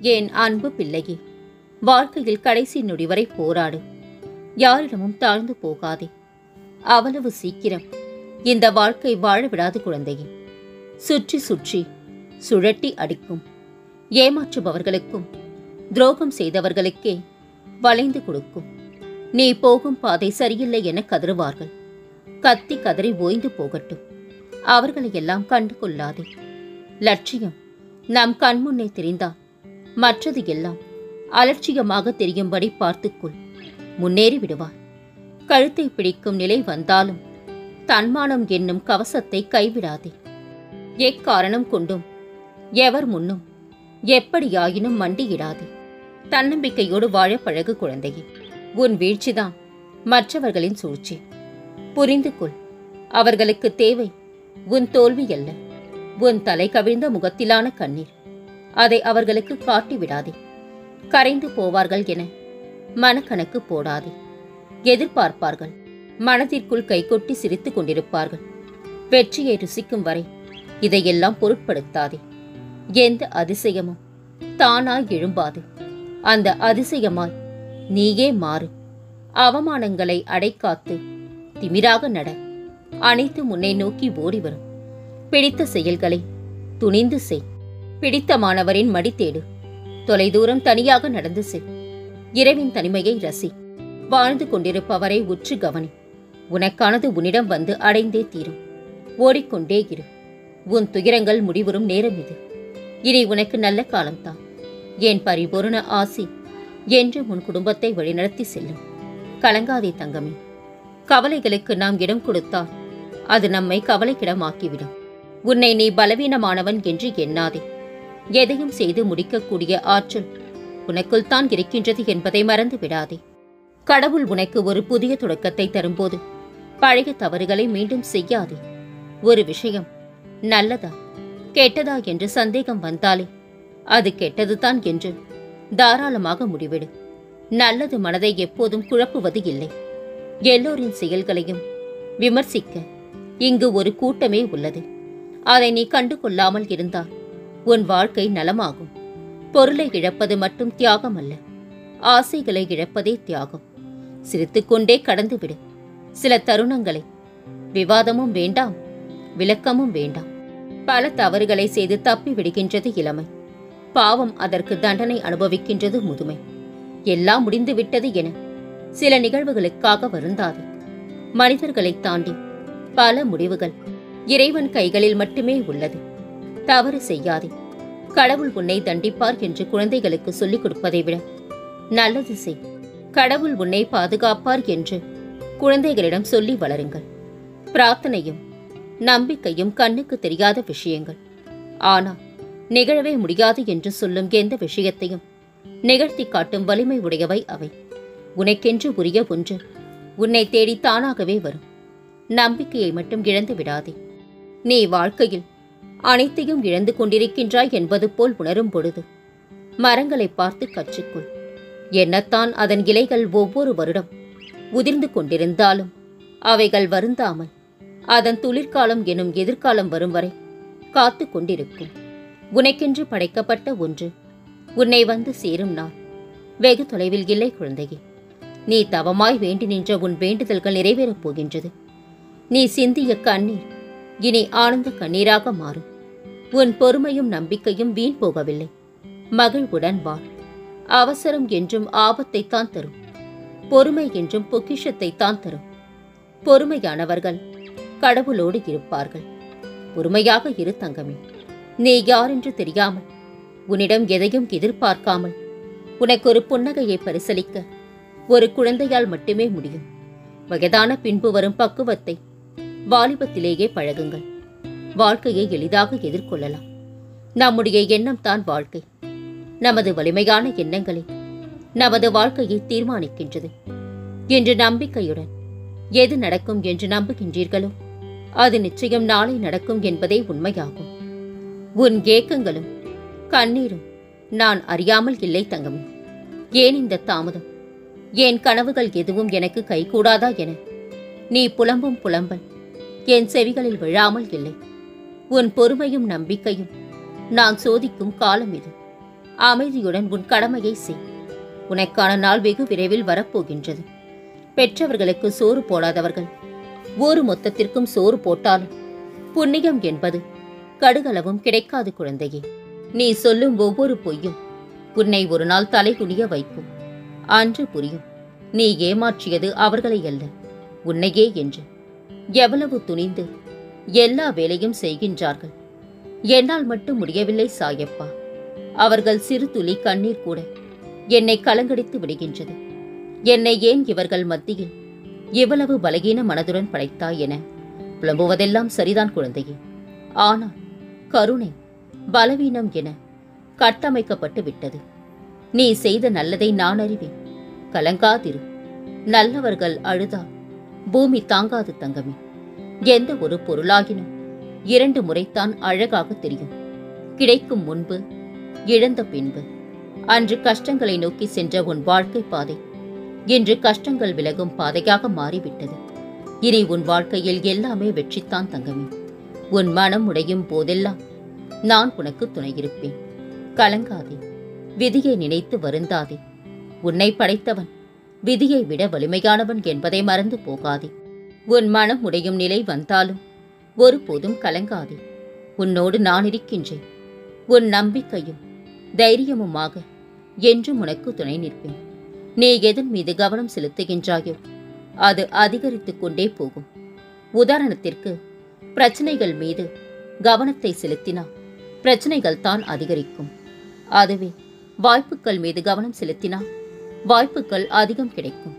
என் அன்பு பிள்ளையே, வாழ்க்கையில் கடைசி நொடி வரை போராடு. யாரிடமும் தாழ்ந்து போகாதே. அவ்வளவு சீக்கிரம் இந்த வாழ்க்கை வாழ விடாது குழந்தையே. சுற்றி சுற்றி சுழட்டி அடிக்கும். ஏமாற்றுபவர்களுக்கும் துரோகம் செய்தவர்களுக்கே வளைந்து கொடுக்கும். நீ போகும் பாதை சரியில்லை என கதறுவார்கள். கத்தி கதறி ஓய்ந்து போகட்டும். அவர்களையெல்லாம் கண்டு கொள்ளாதே. லட்சியம் நம் கண்முன்னே தெரிந்தால் மற்றது எல்லாம் அலட்சியமாக தெரியும்படி பார்த்துக்கொள். முன்னேறி விடுவார். கழுத்தை பிடிக்கும் நிலை வந்தாலும் தன்மானம் என்னும் கவசத்தை கைவிடாதே. எக்காரணம் கொண்டும் எவர் முன்னும் எப்படியாயினும் மண்டியிடாதே. தன்னம்பிக்கையோடு வாழ பழகு குழந்தையே. உன் வீழ்ச்சிதான் மற்றவர்களின் சூழ்ச்சி. புரிந்து கொள். அவர்களுக்கு தேவை உன் தோல்வி அல்ல, உன் தலை கவிழ்ந்த முகத்திலான கண்ணீர். அதை அவர்களுக்கு காட்டிவிடாதே. கரைந்து போவார்கள் என மனக்கணக்கு போடாதே. எதிர்பார்ப்பார்கள். மனதிற்குள் கைகொட்டி சிரித்துக் கொண்டிருப்பார்கள். வெற்றியை ருசிக்கும் வரை இதையெல்லாம் பொருட்படுத்தாதே. எந்த அதிசயமும் தானாய் எழும்பாது. அந்த அதிசயமாய் நீயே மாறு. அவமானங்களை அடைக்காத்து திமிராக நட. அனைத்து முன்னே நோக்கி ஓடி வரும். பிடித்த செயல்களை துணிந்து செய். பிடித்தமானவரின் மடி தேடு. தொலைதூரம் தனியாக நடந்து செல். இரவின் தனிமையை ரசி. வாழ்ந்து கொண்டிருப்பவரை உற்று கவனி. உனக்கானது உன்னிடம் வந்து அடைந்தே தீரும். ஓடிக்கொண்டே இரு. உன் துயரங்கள் முடிவுறும் நேரம் இது. இனி உனக்கு நல்ல காலம்தான். என் பரிபூரண ஆசி என்று உன் குடும்பத்தை வழிநடத்தி செல்லும். கலங்காதே தங்கமே. கவலைகளுக்கு நாம் இடம் கொடுத்தால் அது நம்மை கவலைக்கிடமாக்கிவிடும். உன்னை நீ பலவீனமானவன் என்று எண்ணாதே. எதையும் செய்து முடிக்கக்கூடிய ஆற்றல் உனக்குள் தான் இருக்கின்றது என்பதை மறந்து விடாதே. கடவுள் உனக்கு ஒரு புதிய தொடக்கத்தை தரும்போது பழைய தவறுகளை மீண்டும் செய்யாதே. ஒரு விஷயம் நல்லதா கெட்டதா என்று சந்தேகம் வந்தாலே அது கெட்டதுதான் என்று தாராளமாக முடிவிடு. நல்லது மனதை எப்போதும் குழப்புவது இல்லை. எல்லோரின் செயல்களையும் விமர்சிக்க இங்கு ஒரு கூட்டமே உள்ளது. அதை நீ கண்டு கொள்ளாமல் இருந்தால் உன் வாழ்க்கை நலமாகும். பொருளை இழப்பது மட்டும் தியாகம் அல்ல, ஆசைகளை இழப்பதே தியாகம். சிரித்துக்கொண்டே கடந்துவிடு சில தருணங்களை. விவாதமும் வேண்டாம், விளக்கமும் வேண்டாம். பல தவறுகளை செய்து தப்பி விடுகின்றது இளமை. பாவம் அதற்கு தண்டனை அனுபவிக்கின்றது முதுமை. எல்லாம் முடிந்துவிட்டது என சில நிகழ்வுகளுக்காக வருந்தாதே. மனிதர்களை தாண்டி பல முடிவுகள் இறைவன் கைகளில் மட்டுமே உள்ளது. தவறு செய்யாதே. கடவுள் உன்னை தண்டிப்பார் என்று குழந்தைகளுக்கு சொல்லிக் கொடுப்பதை விட நல்லது செய். கடவுள் உன்னை பாதுகாப்பார் என்று குழந்தைகளிடம் சொல்லி வளருங்கள். பிரார்த்தனையும் நம்பிக்கையும் கண்ணுக்கு தெரியாத விஷயங்கள். ஆனால் நிகழவே முடியாது என்று சொல்லும் எந்த விஷயத்தையும் நிகழ்த்தி காட்டும் வலிமை உடையவை அவை. உனக்கென்று உரிய ஒன்று உன்னை தேடி தானாகவே வரும். நம்பிக்கையை மட்டும் இழந்து விடாதே. நீ வாழ்க்கையில் அனைத்தையும் இழந்து கொண்டிருக்கின்றாய் என்பது போல் உணரும் பொழுது மரங்களை பார்த்து கற்றுக்கொள். என்னத்தான் அதன் இலைகள் ஒவ்வொரு வருடம் உதிர்ந்து கொண்டிருந்தாலும் அவைகள் வருந்தாமல் அதன் துளிர்காலம் எனும் எதிர்காலம் வரும் வரை காத்து கொண்டிருக்கும். உனக்கென்று படைக்கப்பட்ட ஒன்று உன்னை வந்து சேரும் நாள் வெகு தொலைவில் இல்லை குழந்தையே. நீ தவமாய் வேண்டி நின்ற உன் வேண்டுதல்கள் நிறைவேறப் போகின்றது. நீ சிந்திய கண்ணீர் இனி ஆனந்த கண்ணீராக மாறும். உன் பொறுமையும் நம்பிக்கையும் வீண் போகவில்லை. மகிழ்வுடன் வாழ். அவசரம் என்றும் ஆபத்தைத்தான் தரும். பொறுமை என்றும் பொக்கிஷத்தைத்தான் தரும். பொறுமையானவர்கள் கடவுளோடு இருப்பார்கள். பொறுமையாக இரு தங்கமே. நீ யாரென்று தெரியாமல், உன்னிடம் எதையும் எதிர்பார்க்காமல் உனக்கு ஒரு புன்னகையை பரிசளிக்க ஒரு குழந்தையால் மட்டுமே முடியும். வயதான பின்பு வரும் பக்குவத்தை வாலிபத்திலேயே பழகுங்கள். வாழ்க்கையை எளிதாக எதிர்கொள்ளலாம். நம்முடைய எண்ணம் தான் வாழ்க்கை. நமது வலிமையான எண்ணங்களே நமது வாழ்க்கையை தீர்மானிக்கின்றது. இன்று நம்பிக்கையுடன் எது நடக்கும் என்று நம்புகின்றீர்களோ அது நிச்சயம் நாளை நடக்கும் என்பதே உண்மையாகும். உன் ஏக்கங்களும் கண்ணீரும் நான் அறியாமல் இல்லை தங்கமே. ஏன் இந்த தாமதம்? என் கனவுகள் எதுவும் எனக்கு கைகூடாதா என நீ புலம்பும் புலம்பல் என் செவிகளில் விழாமல் இல்லை. உன் பொறுமையும் நம்பிக்கையும் நான் சோதிக்கும் காலம் இது. அமைதியுடன் உன் கடமையை செய். உனக்கான நாள் வெகு விரைவில் வரப்போகின்றது. பெற்றவர்களுக்கு சோறு போடாதவர்கள் ஊரு மொத்தத்திற்கும் சோறு போட்டாலும் புண்ணியம் என்பது கடுகளவும் கிடைக்காது குழந்தையே. நீ சொல்லும் ஒவ்வொரு பொய்யும் உன்னை ஒரு நாள் தலைகுனிய வைக்கும். அன்று புரியும் நீ ஏமாற்றியது அவர்களை அல்ல, உன்னையே என்று. எவ்வளவு துணிந்து எல்லா வேலையும் செய்கின்றார்கள். என்னால் மட்டும் முடியவில்லை சாயப்பா. அவர்கள் சிறு துளி கண்ணீர் கூட என்னை கலங்கடித்து விடுகின்றது. என்னை ஏன் இவர்கள் மத்தியில் இவ்வளவு பலகீன மனதுடன் படைத்தாய் என புலம்புவதெல்லாம் சரிதான் குழந்தையே. ஆனால் கருணை பலவீனம் என கட்டமைக்கப்பட்டு விட்டது. நீ செய்த நல்லதை நான் அறிவேன். கலங்காதிரு. நல்லவர்கள் அழுதால் பூமி தாங்காது தங்கமே. எந்த ஒரு பொருளாகினும் 2 முறைத்தான் அழகாக தெரியும். கிடைக்கும் முன்பு, இழந்த பின்பு. அன்று கஷ்டங்களை நோக்கி சென்ற உன் வாழ்க்கை பாதை இன்று கஷ்டங்கள் விலகும் பாதையாக மாறிவிட்டது. இனி உன் வாழ்க்கையில் எல்லாமே வெற்றித்தான் தங்கமே. உன் மனம் உடையும் போதெல்லாம் நான் உனக்கு துணையிருப்பேன். கலங்காதே. விதியை நினைத்து வருந்தாதே. உன்னை படைத்தவன் விதியை விட வலிமையானவன் என்பதை மறந்து போகாதே. உன் மனம் உடையும் நிலை வந்தாலும் ஒருபோதும் கலங்காதே. உன்னோடு நான் இருக்கின்றேன். உன் நம்பிக்கையும் தைரியமுமாக என்றும் உனக்கு துணை நிற்பேன். நீ எதன் மீது கவனம் செலுத்துகின்றாயோ அது அதிகரித்துக் கொண்டே போகும். உதாரணத்திற்கு, பிரச்சனைகள் மீது கவனத்தை செலுத்தினால் பிரச்சனைகள் தான் அதிகரிக்கும். அதுவே வாய்ப்புகள் மீது கவனம் செலுத்தினால் வாய்ப்புகள் அதிகம் கிடைக்கும்.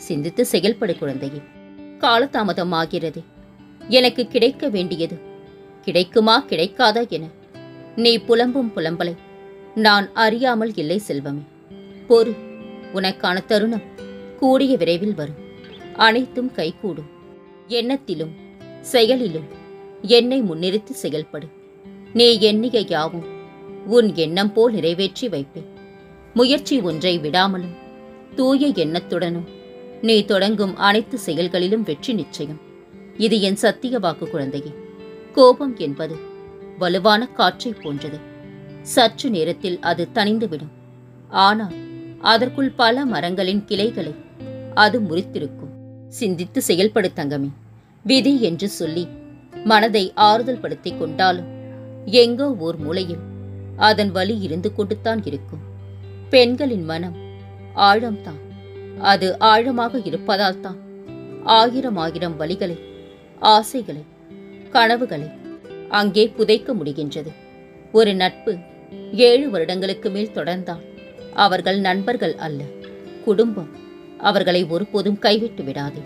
சிந்தித்து செயல்படு குழந்தையே. காலதாமதம் ஆகிறது. எனக்கு கிடைக்க வேண்டியது கிடைக்குமா கிடைக்காதா என நீ புலம்பும் புலம்பலை நான் அறியாமல் இல்லை செல்வமே. பொறு. உனக்கான தருணம் கூடிய விரைவில் வரும். அனைத்தும் கைகூடும். எண்ணத்திலும் செயலிலும் என்னை முன்னிறுத்தி செயல்படு. நீ எண்ணிய யாவும் உன் எண்ணம் போல் நிறைவேற்றி வைப்பேன். முயற்சி ஒன்றை விடாமலும் தூய எண்ணத்துடனும் நீ தொடங்கும் அனைத்து செயல்களிலும் வெற்றி நிச்சயம். இது என் சத்திய வாக்கு குழந்தையே. கோபம் என்பது வலுவான காற்றை போன்றது. சற்று நேரத்தில் அது தணிந்துவிடும். ஆனால் அதற்குள் பல மரங்களின் கிளைகளை அது முறித்திருக்கும். சிந்தித்து செயல்படு தங்கமே. விதி என்று சொல்லி மனதை ஆறுதல் படுத்திக் கொண்டாலும் எங்கோ ஓர் மூலையில் அதன் வலி இருந்து கொண்டுத்தான் இருக்கும். பெண்களின் மனம் ஆழம்தான். அது ஆழமாக இருப்பதால் தான் 1000 வலிகளை, ஆசைகளை, கனவுகளை அங்கே புதைக்க முடிகின்றது. ஒரு நட்பு 7 வருடங்களுக்கு மேல் தொடர்ந்தால் அவர்கள் நண்பர்கள் அல்ல, குடும்பம். அவர்களை ஒருபோதும் கைவிட்டு விடாதே.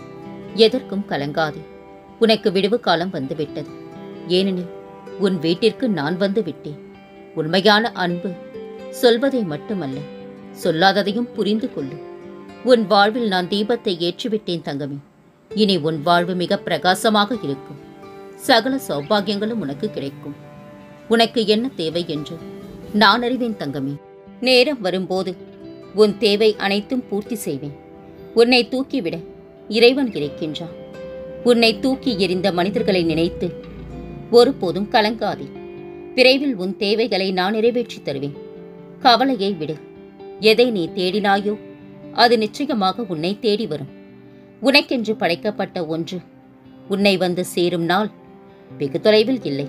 எதற்கும் கலங்காதே. உனக்கு விடுவு காலம் வந்துவிட்டது. ஏனெனில் உன் வீட்டிற்கு நான் வந்து விட்டேன். உண்மையான அன்பு சொல்வதை மட்டுமல்ல, சொல்லாததையும் புரிந்து கொள்ளு. உன் வாழ்வில் நான் தீபத்தை ஏற்றிவிட்டேன் தங்கமே. இனி உன் வாழ்வு மிக பிரகாசமாக இருக்கும். சகல சௌபாகியங்களும் உனக்கு கிடைக்கும். உனக்கு என்ன தேவை என்று நான் அறிவேன் தங்கமே. நேரம் வரும்போது உன் தேவை அனைத்தும் பூர்த்தி செய்வேன். உன்னை தூக்கிவிட இறைவன் இருக்கின்றான். உன்னை தூக்கி எறிந்த மனிதர்களை நினைத்து ஒருபோதும் கலங்காதே. விரைவில் உன் தேவைகளை நான் நிறைவேற்றி தருவேன். கவலையை விடு. எதை நீ தேடினாயோ அது நிச்சயமாக உன்னை தேடி வரும். உனக்கென்று படைக்கப்பட்ட ஒன்று உன்னை வந்து சேரும் நாள் வெகு தொலைவில் இல்லை.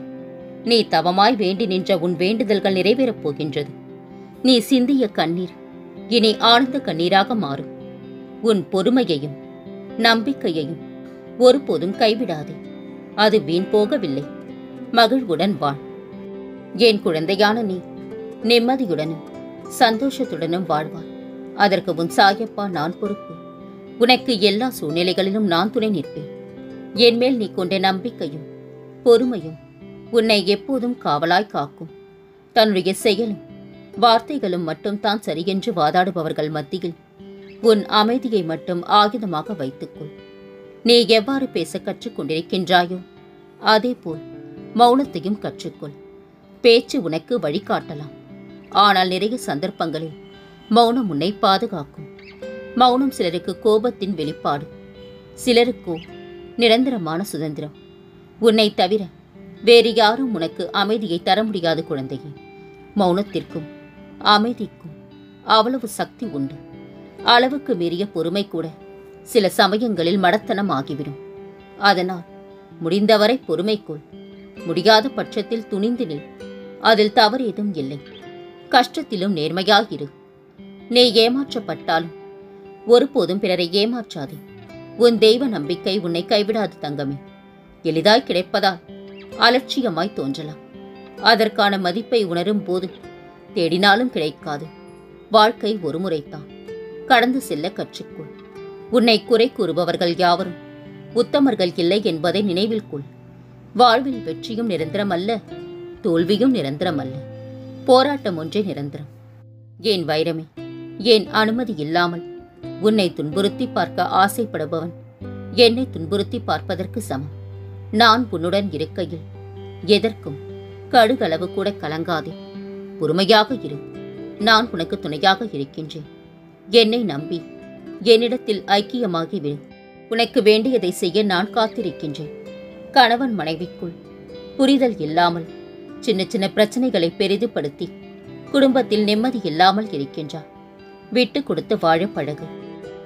நீ தவமாய் வேண்டி நின்ற உன் வேண்டுதல்கள் நிறைவேறப் போகின்றது. நீ சிந்திய கண்ணீர் இனி ஆனந்த கண்ணீராக மாறும். உன் பொறுமையையும் நம்பிக்கையையும் ஒருபோதும் கைவிடாதே. அது வீண் போகவில்லை. மகிழ்வுடன் வாழ். என் குழந்தையான நீ நிம்மதியுடனும் சந்தோஷத்துடனும் வாழ்வாய். அதற்கு உன் சாயப்பா நான் பொறுப்பு. உனக்கு எல்லா சூழ்நிலைகளிலும் நான் துணை நிற்பேன். என்மேல் நீ கொண்ட நம்பிக்கையும் பொறுமையும் உன்னை எப்போதும் காவலாய் காக்கும். தன்னுடைய செயலும் வார்த்தைகளும் மட்டும் தான் சரியென்று வாதாடுபவர்கள் மத்தியில் உன் அமைதியை மட்டும் ஆயுதமாக வைத்துக்கொள். நீ எவ்வாறு பேச கற்றுக்கொண்டிருக்கின்றாயோ அதேபோல் மௌனத்தையும் கற்றுக்கொள். பேச்சு உனக்கு வழிகாட்டலாம். ஆனால் நிறைய சந்தர்ப்பங்களில் மௌனம் உன்னை பாதுகாக்கும். மௌனம் சிலருக்கு கோபத்தின் வெளிப்பாடு, சிலருக்கோ நிரந்தரமான சுதந்திரம். உன்னை தவிர வேறு யாரும் உனக்கு அமைதியை தர முடியாது குழந்தையே. மௌனத்திற்கும் அமைதிக்கும் அவ்வளவு சக்தி உண்டு. அளவுக்கு மீறிய பொறுமை கூட சில சமயங்களில் மடத்தனம் ஆகிவிடும். அதனால் முடிந்தவரை பொறுமைக்குள், முடியாத பட்சத்தில் துணிந்து நில். அதில் தவறு ஏதும் இல்லை. கஷ்டத்திலும் நேர்மையாயிரு. நீ ஏமாற்றப்பட்டாலும் ஒருபோதும் பிறரை ஏமாற்றாதே. உன் தெய்வ நம்பிக்கை உன்னை கைவிடாது தங்கமே. எளிதாய் கிடைப்பதால் அலட்சியமாய் தோன்றலாம். அதற்கான மதிப்பை உணரும் போது தேடினாலும் கிடைக்காது. வாழ்க்கை ஒரு முறைத்தான். கடந்து செல்ல கற்றுக்கொள். உன்னை குறை கூறுபவர்கள் யாவரும் உத்தமர்கள் இல்லை என்பதை நினைவில் கொள். வாழ்வில் வெற்றியும் நிரந்தரமல்ல, தோல்வியும் நிரந்தரமல்ல. போராட்டம் ஒன்றே நிரந்தரம். ஏன் வைரமே, ஏன் அனுமதி இல்லாமல் உன்னை துன்புறுத்தி பார்க்க ஆசைப்படுபவன் என்னை துன்புறுத்தி பார்ப்பதற்கு சமம். நான் உன்னுடன் இருக்கையில் எதற்கும் கடுகளவு கூட கலங்காதே. பொறுமையாக இரு. நான் உனக்கு துணையாக இருக்கின்றேன். என்னை நம்பி என்னிடத்தில் ஐக்கியமாகி விடு. உனக்கு வேண்டியதை செய்ய நான் காத்திருக்கின்றேன். கணவன் மனைவிக்குள் புரிதல் இல்லாமல் சின்ன சின்ன பிரச்சனைகளை பெரிதுபடுத்தி குடும்பத்தில் நிம்மதி இல்லாமல் இருக்கின்றார். விட்டு கொடுத்து வாழ பழகு.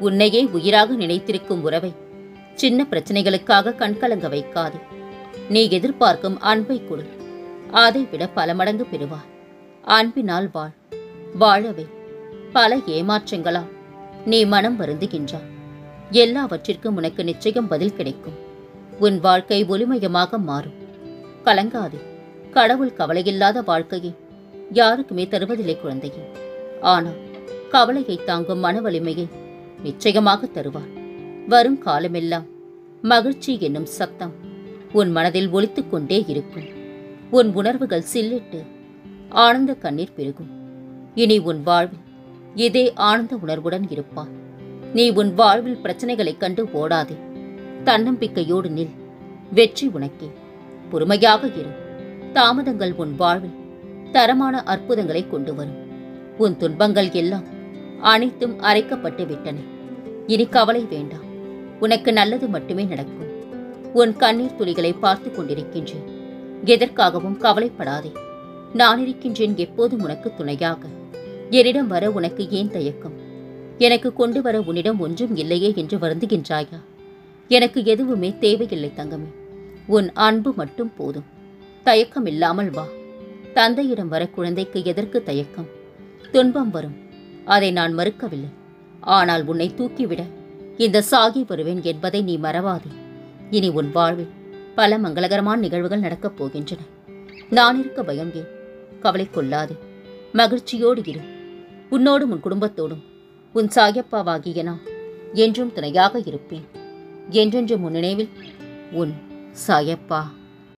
உன்னையே உயிராக நினைத்திருக்கும் உறவை சின்ன பிரச்சனைகளுக்காக கண்கலங்க வைக்காது. நீ எதிர்பார்க்கும் அன்பை கொடு. அதைவிட பல மடங்கு பெறுவார். அன்பினால் வாழ். வாழவே பல ஏமாற்றங்களால் நீ மனம் வருந்துகின்றாய். எல்லாவற்றிற்கும் உனக்கு நிச்சயம் பதில் கிடைக்கும். உன் வாழ்க்கை ஒளிமயமாக மாறும். கலங்காதே. கடவுள் கவலையில்லாத வாழ்க்கையை யாருக்குமே தருவதில்லை குழந்தையே. ஆனால் கவலையை தாங்கும் மன வலிமையை நிச்சயமாக தருவார். வரும் காலமெல்லாம் மகிழ்ச்சி என்னும் சத்தம் உன் மனதில் ஒலித்துக் கொண்டே இருக்கும். உன் உணர்வுகள் சில்லிட்டு ஆனந்த கண்ணீர் பெருகும். இனி உன் வாழ்வில் இதே ஆனந்த உணர்வுடன் இருப்பார். நீ உன் வாழ்வில் பிரச்சனைகளைக் கண்டு ஓடாதே. தன்னம்பிக்கையோடு நில். வெற்றி உனக்கே. பொறுமையாக இரு. தாமதங்கள் உன் வாழ்வில் தரமான அற்புதங்களை கொண்டு வரும். உன் துன்பங்கள் எல்லாம் அனைத்தும் அரைக்கப்பட்டு விட்டன. இனி கவலை வேண்டாம். உனக்கு நல்லது மட்டுமே நடக்கும். உன் கண்ணீர் துளிகளை பார்த்து கொண்டிருக்கின்றேன். எதற்காகவும் கவலைப்படாதே. நான் இருக்கின்றேன் எப்போதும் உனக்கு துணையாக. என்னிடம் வர உனக்கு ஏன் தயக்கம்? எனக்கு கொண்டு வர உன்னிடம் ஒன்றும் இல்லையே என்று வருந்துகின்றாயா? எனக்கு எதுவுமே தேவையில்லை தங்கமே. உன் அன்பு மட்டும் போதும். தயக்கம் இல்லாமல் வா. தந்தையிடம் வர குழந்தைக்கு எதற்கு தயக்கம்? துன்பம் வரும், அதை நான் மறுக்கவில்லை. ஆனால் உன்னை தூக்கிவிட இந்த சாகி வருவேன் என்பதை நீ மறவாதே. இனி உன் வாழ்வில் பல மங்களகரமான நிகழ்வுகள் நடக்கப் போகின்றன. நான் இருக்க பயம் ஏன்? கவலை கொள்ளாதே. மகிழ்ச்சியோடு இரு. உன்னோடும் உன் குடும்பத்தோடும் உன் சாயப்பாவாகிய நான் என்றும் துணையாக இருப்பேன். என்றென்றும் உன் நினைவில் உன் சாயப்பா.